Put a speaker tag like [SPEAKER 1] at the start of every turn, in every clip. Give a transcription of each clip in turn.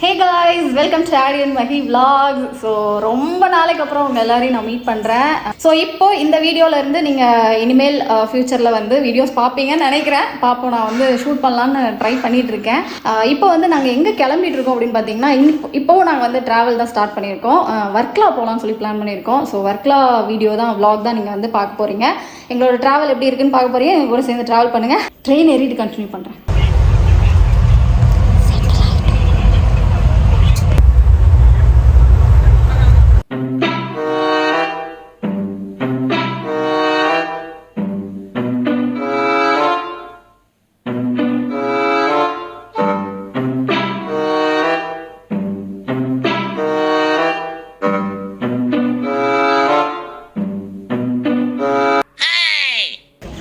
[SPEAKER 1] Hey guys, welcome to Adi and Mahi vlogs. So ரொம்ப நாளைக்கு அப்புறம் உங்க எல்லாரையும் நான் மீட் பண்றேன். ஸோ இப்போ இந்த வீடியோல இருந்து நீங்க இனிமேல் ஃபியூச்சர்ல வந்து வீடியோஸ் பார்ப்பீங்கன்னு நினைக்கிறேன். பாப்போம், நான் வந்து ஷூட் பண்ணலான்னு ட்ரை பண்ணிட்டு இருக்கேன். இப்போ வந்து நாங்கள் எங்கே கிளம்பிட்டு இருக்கோம் அப்படின்னு பார்த்தீங்கன்னா, இப்போ நாங்கள் வந்து டிராவல் தான் ஸ்டார்ட் பண்ணியிருக்கோம். வர்க்லா போகலான்னு சொல்லி பிளான் பண்ணியிருக்கோம். ஸோ வர்க்லா வீடியோ தான் vlog தான் நீங்கள் வந்து பார்க்க போறீங்க. எங்களோட டிராவல் எப்படி இருக்குன்னு பார்க்க போறீங்க. எங்க கூட சேர்ந்து டிராவல் பண்ணுங்க. ட்ரெயின் ஏறிட்டு கண்டினியூ பண்ணுறேன்.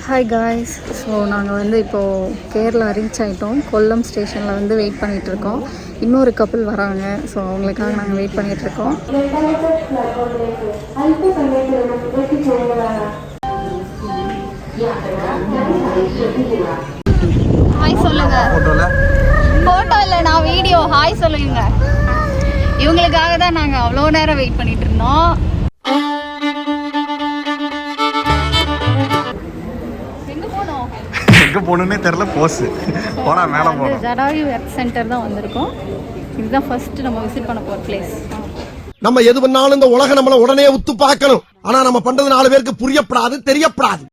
[SPEAKER 1] ஹாய் காய்ஸ், ஸோ நாங்கள் வந்து இப்போது கேரளா ரீச் ஆகிட்டோம். கொல்லம் ஸ்டேஷனில் வந்து வெயிட் பண்ணிகிட்ருக்கோம். இன்னொரு கப்பல் வராங்க. ஸோ அவங்களுக்காக நாங்கள் வெயிட் பண்ணிகிட்ருக்கோம். ஹாய் சொல்லுங்க. ஃபோட்டோ இல்லை, நான் வீடியோ. ஹாய் சொல்லுங்க. இவங்களுக்காக தான் நாங்கள் அவ்வளோ நேரம் வெயிட் பண்ணிகிட்டு இருந்தோம்.
[SPEAKER 2] எங்கே போகணுன்னே தெரில. போஸ் போனால் மேலே போகணும்.
[SPEAKER 1] ஜடாயு வெப் சென்டர் தான் வந்திருக்கோம். இதுதான் ஃபர்ஸ்ட் நம்ம விசிட் பண்ண போகிற பிளேஸ்.
[SPEAKER 3] நம்ம எது பண்ணாலும் இந்த உலகம் நம்மள உடனே உத்து பார்க்கணும். ஆனா நம்ம பண்றது 4 பேருக்கு புரியப்படாது, தெரியப்படாது.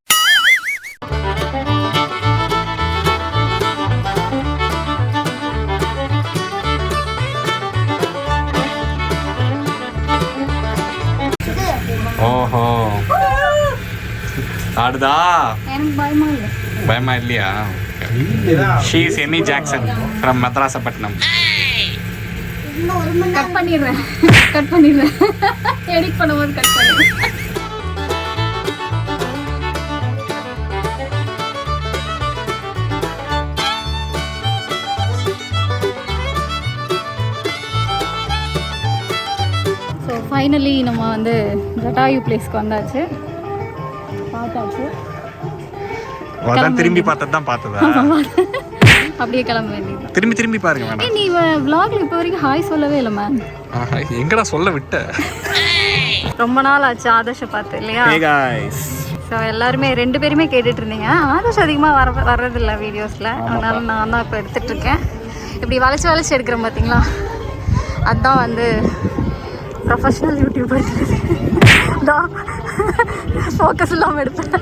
[SPEAKER 2] ஓஹோ, ஆடுதா?
[SPEAKER 1] எனக்கு பயமா இல்லை.
[SPEAKER 2] பயமா இல்லையா? She is Amy Jackson from Madrasapattinam.
[SPEAKER 1] Cut பண்ணிடுறேன் எடிட் பண்ணும்போது கட் பண்ணிடுறேன். ஸோ ஃபைனலி நம்ம வந்து ஜடாயு பிளேஸ்க்கு வந்தாச்சு. பார்த்தாச்சு.
[SPEAKER 2] அதான் திரும்பி பார்த்தது தான் பார்த்ததா?
[SPEAKER 1] அப்படியே கிளம்ப வேண்டியது.
[SPEAKER 2] திரும்பி பாருங்க மேடம்.
[SPEAKER 1] நீ vlogல இப்போ வரைக்கும் ஹாய் சொல்லவே இல்லை மேம்.
[SPEAKER 2] எங்கடா சொல்ல விட்ட?
[SPEAKER 1] ரொம்ப நாள் ஆச்சு ஆதர்ஷை பார்த்து இல்லையா?
[SPEAKER 2] Hey guys.
[SPEAKER 1] ஸோ எல்லாருமே 2 பேருமே கேட்டுட்டு இருந்தீங்க. ஆதர்ஷ் அதிகமாக வர்றதில்லை வீடியோஸில். அதனால நான் தான் இப்போ எடுத்துட்ருக்கேன். இப்படி வளைச்சி எடுக்கிறேன் பார்த்தீங்களா? அதுதான் வந்து ப்ரொஃபஷ்னல் யூடியூபர். தான் ஃபோக்கஸ் இல்லாமல் எடுப்பேன்.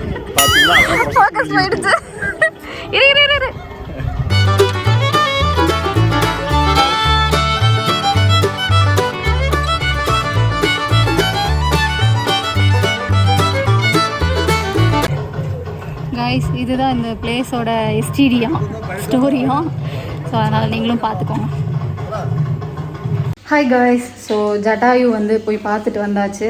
[SPEAKER 1] ஃபோக்கஸ் போயிடுச்சு. இரு கைஸ், இதுதான் இந்த பிளேஸோட ஸ்டோரியும். ஸோ அதனால் நீங்களும் பார்த்துக்கோங்க. ஹாய் காய்ஸ், ஸோ ஜடாயு வந்து போய் பார்த்துட்டு வந்தாச்சு.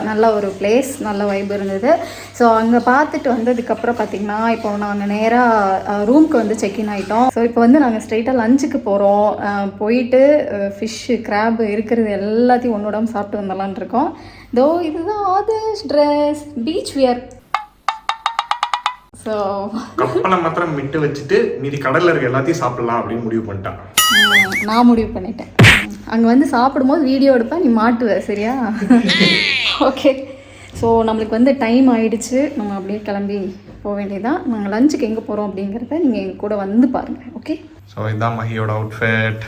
[SPEAKER 1] நல்ல ஒரு பிளேஸ், நல்ல வைப் இருந்தது. ஸோ அங்கே பார்த்துட்டு வந்ததுக்கப்புறம் பார்த்திங்கன்னா இப்போ நாங்கள் நேராக ரூம்க்கு வந்து செக்இன் ஆகிட்டோம். ஸோ இப்போ வந்து நாங்கள் ஸ்ட்ரெயிட்டாக லஞ்சுக்கு போகிறோம். போயிட்டு ஃபிஷ்ஷு, கிராப் இருக்கிறது எல்லாத்தையும் ஒன்றோடாமல் சாப்பிட்டு வந்துடலான் இருக்கோம். தோ இதுதான் Adarsh dress, beach wear. So
[SPEAKER 2] கப்பலை மாத்திரம் விட்டு வச்சுட்டு மீதி கடலில் இருக்க எல்லாத்தையும் சாப்பிடலாம் அப்படின்னு முடிவு பண்ணிட்டான்.
[SPEAKER 1] நான் முடிவு பண்ணிட்டேன். அங்கே வந்து சாப்பிடும்போது வீடியோ எடுப்பேன், நீ மாட்டுவ, சரியா? ஓகே. ஸோ நம்மளுக்கு வந்து டைம் ஆயிடுச்சு. நம்ம அப்படியே கிளம்பி போக வேண்டியதான். நாங்கள் லஞ்சுக்கு எங்கே போகிறோம் அப்படிங்கிறத நீங்கள் எங்கள் கூட வந்து பாருங்கள். ஓகே.
[SPEAKER 2] ஸோ இதுதான் மஹியோட அவுட்ஃபிட்.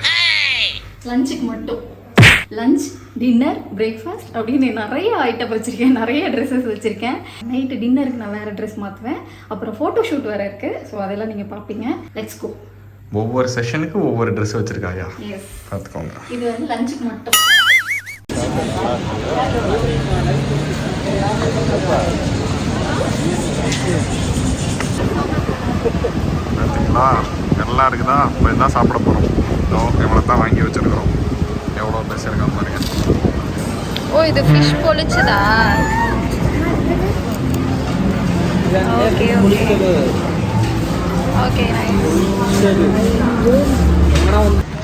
[SPEAKER 1] லஞ்சுக்கு மட்டும் லஞ்ச், டின்னர், பிரேக்ஃபாஸ்ட் அப்படின்னு நிறைய ஐட்டம் வச்சுருக்கேன். நிறைய ட்ரெஸ்ஸஸ் வச்சுருக்கேன். நைட்டு டின்னருக்கு நான் வேறு ட்ரெஸ் மாற்றுவேன். அப்புறம் ஃபோட்டோ ஷூட் வேறு இருக்குது. ஸோ அதெல்லாம் நீங்கள் பார்ப்பீங்க. Let's go.
[SPEAKER 2] ஒவ்வொரு செஷனுக்கு ஒவ்வொரு ட்ரெஸ் வச்சிருக்காயா?
[SPEAKER 1] எஸ்,
[SPEAKER 2] பார்த்துக்கோங்க.
[SPEAKER 1] இது வந்து லஞ்சுக்கு மட்டும்.
[SPEAKER 2] பார்த்தீங்களா, எல்லாம் இருக்குதா? இப்போ தான் சாப்பிட போகிறோம். எவ்வளோ தான் வாங்கி வச்சுருக்கிறோம். எவ்வளோ ட்ரெஸ் இருக்கா பாருங்க.
[SPEAKER 1] ஓ, இது ஃபிஷ் பொளிச்சதா? Okay okay,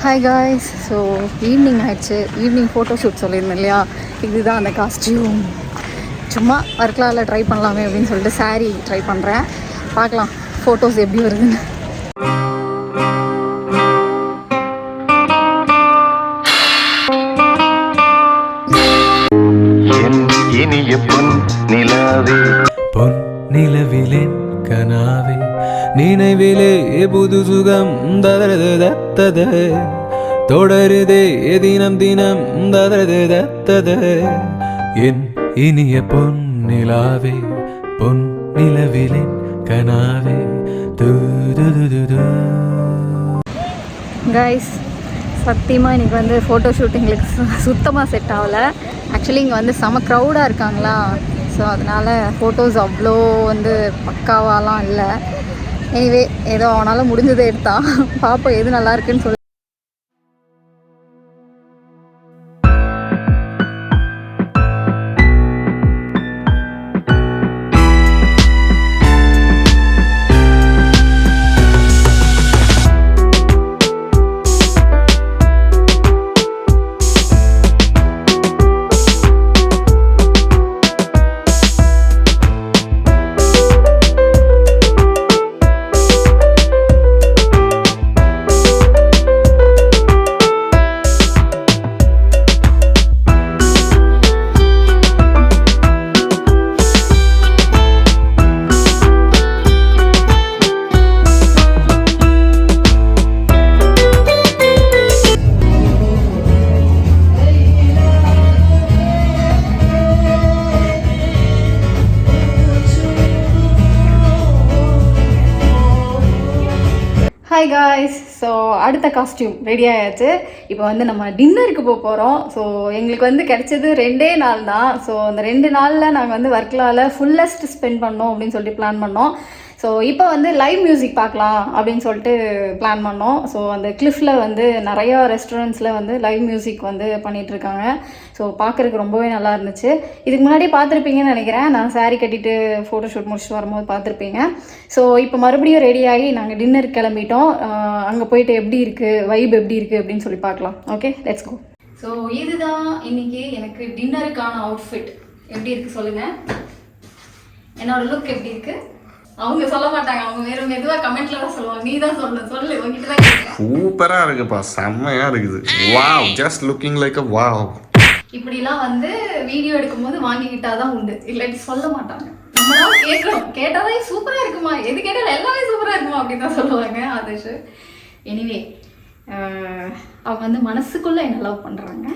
[SPEAKER 1] hi guys. So evening ஆயிடுச்சு. ஈவினிங் ஃபோட்டோ ஷூட் சொல்லியிருந்தேன் இல்லையா? இதுதான் அந்த காஸ்டியூம். சும்மா வர்க்லாவில் ட்ரை பண்ணலாமே அப்படின்னு சொல்லிட்டு சாரீ ட்ரை பண்ணுறேன். பார்க்கலாம் ஃபோட்டோஸ் எப்படி வருதுன்னு.
[SPEAKER 4] இனிய பொன் நிலாவே
[SPEAKER 5] பொன் நிலவிலேன் கனாவே நினைவிலே புது சுகம் ததறது தத்தத தொடருதே தினம் தினம் ததறது தத்தத என் இனிய பொன் நிலாவே பொன் நிலவிலேன் கனாவே தூதுதுது.
[SPEAKER 1] கைஸ் சத்தியமாக இன்றைக்கி வந்து ஃபோட்டோ ஷூட்டிங்களுக்கு சுத்தமாக செட் ஆகலை. ஆக்சுவலி இங்கே வந்து செம க்ரௌடாக இருக்காங்களா, ஸோ அதனால் ஃபோட்டோஸ் அவ்வளோ வந்து பக்காவாலாம் இல்லை. எனிவே ஏதோ அவனால் முடிஞ்சதை எடுத்தான். பார்ப்போம் எது நல்லா இருக்குன்னு சொல்லி. ஹாய் காய்ஸ், ஸோ அடுத்த காஸ்டியூம் ரெடி ஆயாச்சு. இப்போ வந்து நம்ம டின்னருக்கு போகிறோம். ஸோ எங்களுக்கு வந்து கிடைச்சது 2 நாள் தான். ஸோ அந்த 2 நாளில் நாங்கள் வந்து ஒர்க்லாவில் ஃபுல்லஸ்ட் ஸ்பெண்ட் பண்ணோம் அப்படின்னு சொல்லிட்டு பிளான் பண்ணோம். ஸோ இப்போ வந்து லைவ் மியூசிக் பார்க்கலாம் அப்படின்னு சொல்லிட்டு பிளான் பண்ணோம். ஸோ அந்த கிளிஃபில் வந்து நிறையா ரெஸ்டாரண்ட்ஸில் வந்து லைவ் மியூசிக் வந்து பண்ணிகிட்ருக்காங்க. ஸோ பார்க்குறதுக்கு ரொம்பவே நல்லா இருந்துச்சு. இதுக்கு முன்னாடி பார்த்துருப்பீங்கன்னு நினைக்கிறேன். நான் சாரீ கட்டிட்டு ஃபோட்டோ ஷூட் முடிச்சுட்டு வரும்போது பார்த்துருப்பீங்க. ஸோ இப்போ மறுபடியும் ரெடி ஆகி நாங்கள் டின்னருக்கு கிளம்பிட்டோம். அங்கே போயிட்டு எப்படி இருக்குது, வைப் எப்படி இருக்குது அப்படின்னு சொல்லி பார்க்கலாம். Okay, let's go. ஸோ இதுதான் இன்னைக்கு எனக்கு டின்னருக்கான அவுட்ஃபிட். எப்படி இருக்குது சொல்லுங்கள். என்னோட லுக் எப்படி இருக்குது? அவங்க சொல்ல மாட்டாங்க, அவங்க வேற மெதுவாக கமெண்ட்ல தான் சொல்லுவாங்க. நீ தான் சொல்லு, உங்ககிட்ட தான் கேட்கலாம்.
[SPEAKER 2] சூப்பரா இருக்குப்பா, செம்மையா இருக்குது. வாவ், ஜஸ்ட் லுக்கிங் லைக் அ வாவ்.
[SPEAKER 1] இப்படிலாம் வந்து வீடியோ எடுக்கும்போது வாங்கிக்கிட்டாதான் உண்டு, இல்லாட்டி சொல்ல மாட்டாங்க. நம்மளால கேட்கணும், கேட்டாதான் சூப்பரா இருக்குமா, எது கேட்டாலும் எல்லாமே சூப்பரா இருக்குமா அப்படின்னு தான் சொல்லுவாங்க. ஆதர்ஷ் எனிவே அவங்க வந்து மனசுக்குள்ள என்ன லவ் பண்றாங்க,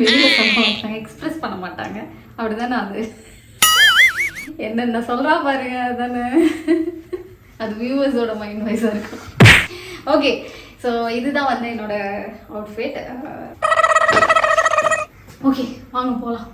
[SPEAKER 1] வெளியில சொல்ல மாட்டாங்க, எக்ஸ்பிரஸ் பண்ண மாட்டாங்க. அப்படிதானே அது என்னென்ன சொல்கிறா பாருங்க, அதுதானே அது வியூவர்ஸோட மைண்ட் வைஸாக இருக்கும். ஓகே, ஸோ இதுதான் வந்து என்னோட அவுட்ஃபிட். ஓகே, வாங்க போகலாம்.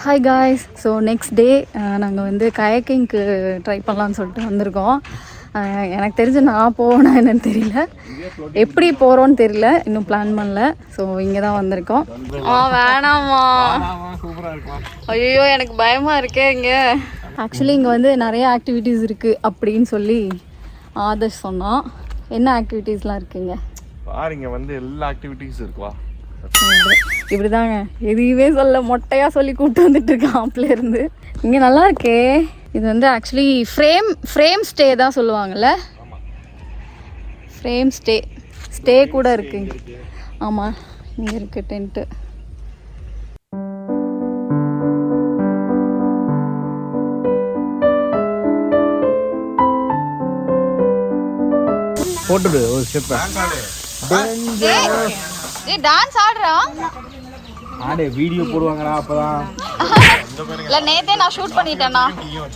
[SPEAKER 1] Hi guys, so next day நாங்கள் வந்து கயக்கிங்க்கு ட்ரை பண்ணலான்னு சொல்லிட்டு வந்திருக்கோம். எனக்கு தெரிஞ்சு நான் போவேனா என்னன்னு தெரியல, எப்படி போகிறோன்னு தெரியல, இன்னும் பிளான் பண்ணல. ஸோ இங்கே தான் வந்திருக்கோம். வேணாமா, ஐயோ எனக்கு பயமாக இருக்கே. இங்கே ஆக்சுவலி இங்கே வந்து நிறைய ஆக்டிவிட்டீஸ் இருக்குது அப்படின்னு சொல்லி ஆதர்ஷ் சொன்னான். என்ன ஆக்டிவிட்டீஸ்லாம் இருக்குங்க
[SPEAKER 2] பாருங்க, வந்து எல்லா ஆக்டிவிட்டீஸ் இருக்குவா.
[SPEAKER 1] இப்படிதாங்க எதையுமே சொல்ல மொட்டையாக சொல்லி கூப்பிட்டு வந்துட்டு இருக்கான் அப்பல இருந்து. இங்கே நல்லா இருக்கே, இது வந்து ஆக்சுவலி ஃப்ரேம் ஸ்டே தான் சொல்லுவாங்கள்ல. ஃப்ரேம் ஸ்டே கூட இருக்குங்க. ஆமாம், இங்கே இருக்குது டென்ட்டு.
[SPEAKER 5] போட்டுடு ஒரு ஸ்டெப்.
[SPEAKER 1] டான்ஸ் ஆடுறா
[SPEAKER 5] ஆடே வீடியோ போடுவாங்கடா அப்பதான்.
[SPEAKER 1] இல்ல நேத்தே நான் ஷூட் பண்ணிட்டேன்னா.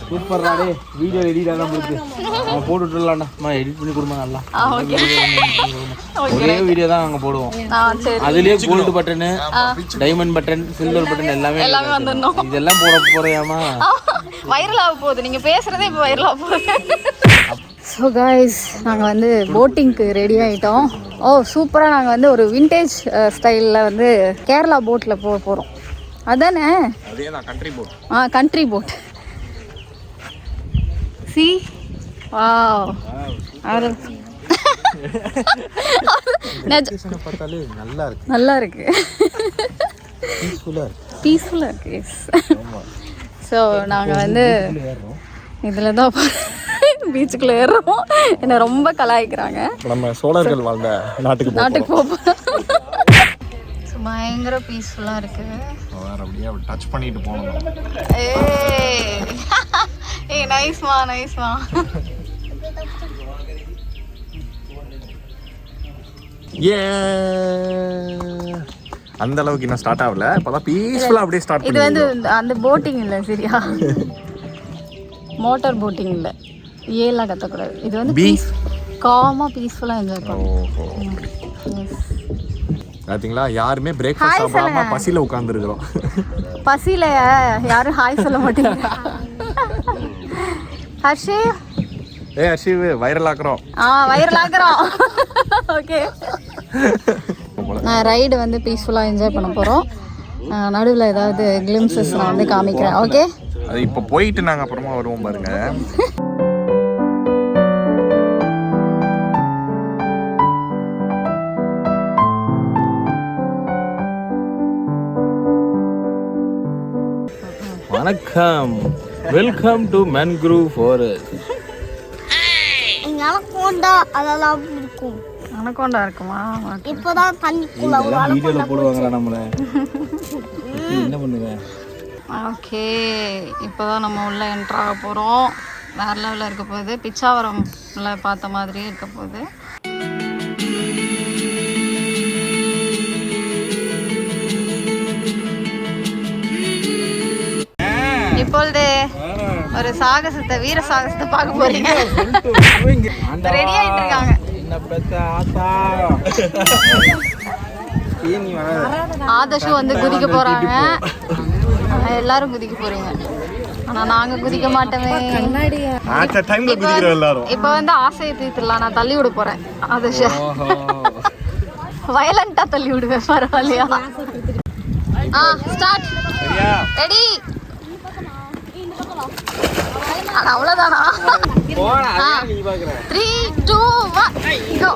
[SPEAKER 5] சூப்பர்டா டே, வீடியோ எடிட் ஆகாம இருக்கு. நான் போட்டுட்டலாம்டா. நான் எடிட் பண்ணி கொடுமா நல்லா. ஒரே வீடியோ தான் நாங்க போடுவோம். அதுலயே gold button, diamond button, silver button எல்லாமே வந்துடணும். இதெல்லாம் போறியாமா?
[SPEAKER 1] வைரல் ஆக போகுது. நீங்க பேசுறதே இப்போ வைரல் ஆக போகுது. ஸோ காய்ஸ், நாங்கள் வந்து போட்டிங்க்கு ரெடி ஆகிட்டோம். சூப்பராக நாங்கள் வந்து ஒரு விண்டேஜ் ஸ்டைலில் வந்து கேரளா போட்டில் போகிறோம். அதானே? Country boat. Country boat. C wow. நல்லா இருக்கு. பீஸ்ஃபுல்லாக இருக்கு. எஸ். ஸோ நாங்கள் வந்து இதில் தான் பீச்சுக்குள்ள ஏறுறோம். என்ன ரொம்ப கலாய்க்கிறாங்க.
[SPEAKER 2] நம்ம சோழர்கள் வாழ்ந்த நாட்டுக்கு
[SPEAKER 1] போகிறோம். பயங்கர பீஸ்ஃபுல்லா இருக்கு.
[SPEAKER 2] அப்படியே டச் பண்ணிட்டு போனோம்.
[SPEAKER 1] ஏய் நைஸ்மா.
[SPEAKER 2] அந்த அளவுக்கு இன்னும் ஸ்டார்ட் ஆகல. இப்பதான் பீஸ்ஃபுல்லா அப்படியே ஸ்டார்ட்
[SPEAKER 1] இது வந்து அந்த போட்டிங் இல்லை, சரியா? மோட்டார் போட்டிங் இல்லை. ஏலாம் கத்தக்கூடாது. இது வந்து காமா பீஸ்ஃபுல்லாக என்ஜாய் பண்ணுவோம்.
[SPEAKER 2] பாத்தீங்களா, யாருமே பிரேக்ஃபாஸ்ட் சாப்பிடாம பசியில உட்கார்ந்துருக்கிறோம்.
[SPEAKER 1] பசியில யாரும் ஹாய் சொல்ல மாட்டீங்க. ஹர்ஷி,
[SPEAKER 2] ஹர்ஷி வைரல் ஆக்குறோம்.
[SPEAKER 1] ஓகே. நான் ரைடு வந்து பீஸ்ஃபுல்லாக என்ஜாய் பண்ண போகிறோம். நடுவில் ஏதாவது கிளிம்சஸ் நான் வந்து காமிக்கிறேன். ஓகே,
[SPEAKER 2] அது இப்போ போயிட்டு நாங்கள் அப்புறமா வருவோம் பாருங்க.
[SPEAKER 5] வணக்கம், welcome to mangrove forest.
[SPEAKER 6] Anaconda அதெல்லாம் இருக்கும்.
[SPEAKER 1] அனகோண்டா இருக்குமா?
[SPEAKER 6] இப்போதான் தண்ணிக்குள்ள
[SPEAKER 5] வீடியோல போடுவாங்களா நம்மள? என்ன பண்ணுங்க?
[SPEAKER 1] ஓகே, இப்போதான் நம்ம உள்ள என்ட்ரு ஆக போகிறோம். வேற லெவலில் இருக்க போகுது. பிச்சாவரம்ல பார்த்த மாதிரியே இருக்க போகுது. இப்பொழுது ஒரு சாகசத்தை, வீர சாகசத்தை பார்க்க போறீங்க. ரெடி ஆயிட்டு இருக்காங்க. ஆதர்ஷு வந்து குதிக்க போறாங்க. எல்லாரும் குதிக்க போறீங்க. ஆனா நாங்க குதிக்க மாட்டோமே. இப்ப வந்து ஆசையை தீர்த்துடலாம். நான் தள்ளி விட போறேன். ஆதர்ஷ வயலண்டா தள்ளி விடுவேன். பரவாயில்லையா? ஸ்டார்ட். ரெடி? அவ்வளவுதானா? 3, 2, 1 go.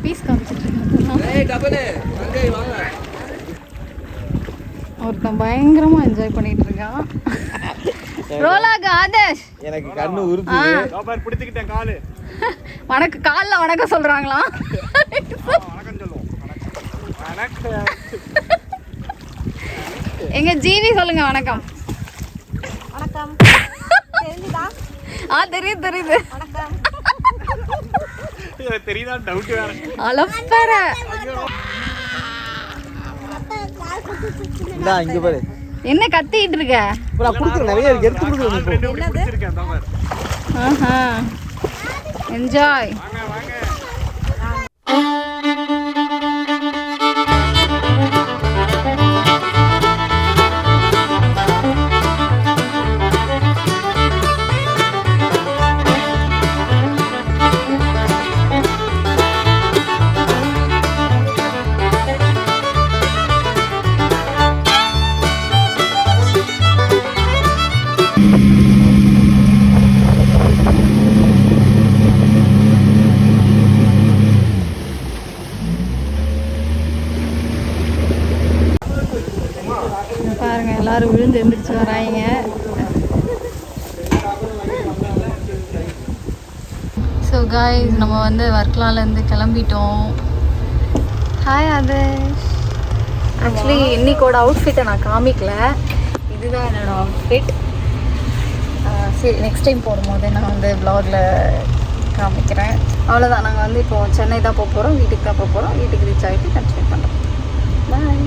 [SPEAKER 1] பீஸ் ஒருத்தன் பயங்கரமா என்ஜாய் பண்ணிட்டு இருக்கான். ரோலாக ஆதர்ஷ்.
[SPEAKER 5] எனக்கு கண்ணு உறுத்துது.
[SPEAKER 2] பிடிச்சிக்கிட்டேன் காலு.
[SPEAKER 1] வணக்கம். காலில் வணக்கம் சொல்றாங்களா? எங்க ஜீவி சொல்லுங்க வணக்கம்.
[SPEAKER 6] வணக்கம். தெரியுதா?
[SPEAKER 1] தெரியுது.
[SPEAKER 6] வணக்கம்.
[SPEAKER 2] தெரியுதா? டவுட் வேற.
[SPEAKER 1] அலப்பற.
[SPEAKER 5] இங்க பாரு.
[SPEAKER 1] என்ன கத்திட்டு இருக்க?
[SPEAKER 5] நிறைய எடுத்து கொடுக்குறேன்.
[SPEAKER 1] என்ஜாய். எல்லாரும் விழுந்து எழுந்திரிச்சு வராங்க. ஸோ காய்ஸ் நம்ம வந்து வர்க்கலாலேருந்து கிளம்பிட்டோம். ஹாய் ஆதர்ஷ். ஆக்சுவலி இன்னைக்கோட அவுட்ஃபிட்டை நான் காமிக்கல, இதுதான் என்னோட அவுட்ஃபிட். சரி நெக்ஸ்ட் டைம் போடும்போது நான் வந்து வ்ளாகில் காமிக்கிறேன். அவ்வளோதான். நாங்கள் வந்து இப்போது சென்னை தான் போக போகிறோம், வீட்டுக்கு தான் போக போகிறோம். வீட்டுக்கு ரீச் ஆகிட்டு கண்டினியூ பண்ணுறோம். பாய்.